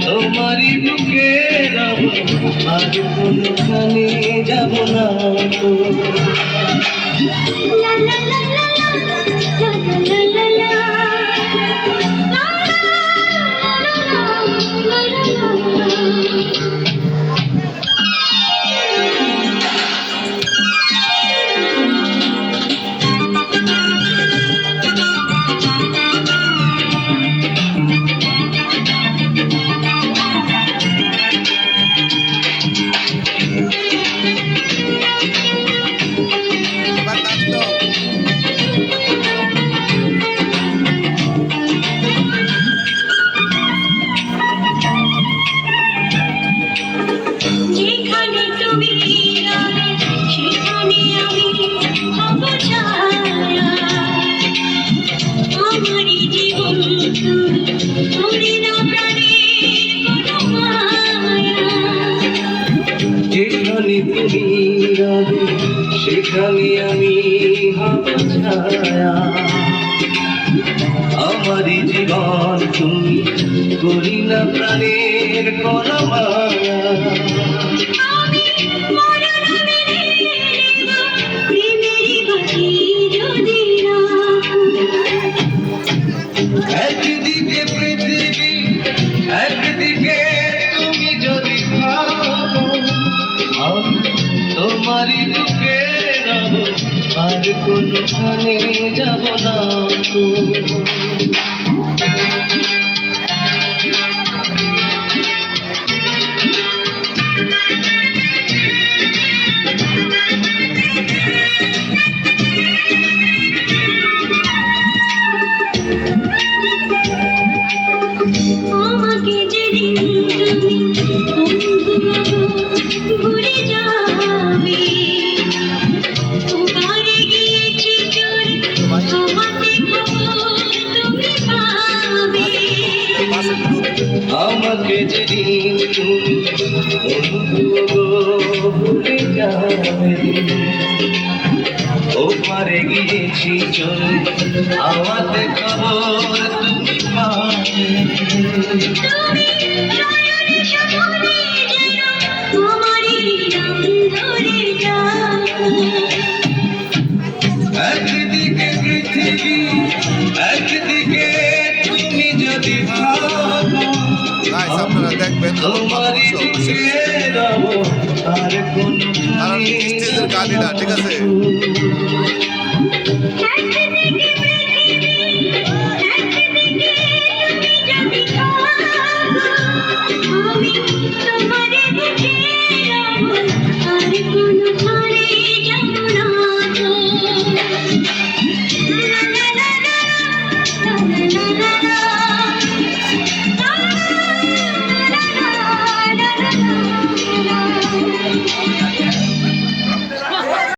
তোমারই বুকে রব আর কোনখানে যাব না যেখানে তুমি রবে সেখানে আমি হব ছায়া আমারই জীবন তুমি করি না প্রাণের কোনো মায়া একদিকে পৃথিবী একদিকে তুমি যদি তোমারই বুকে রব আর কোনখানে যাব না আমাকে যেদিন তুমি ভুলে যাবে ওপারে গিয়েছি চোর আমাকে তুমি পাবে আমাকে যেদিন তুমি ভুলে যাবে ওপারে গিয়েছি চলে আমাতে খবর তুমি পাবে একদিকে পৃথিবী একদিকে তুমি যদি ভাবো আপনারা দেখবেন তোমারই বুকে রব আর কারণ স্টেজের গাড়িটা ঠিক আছে।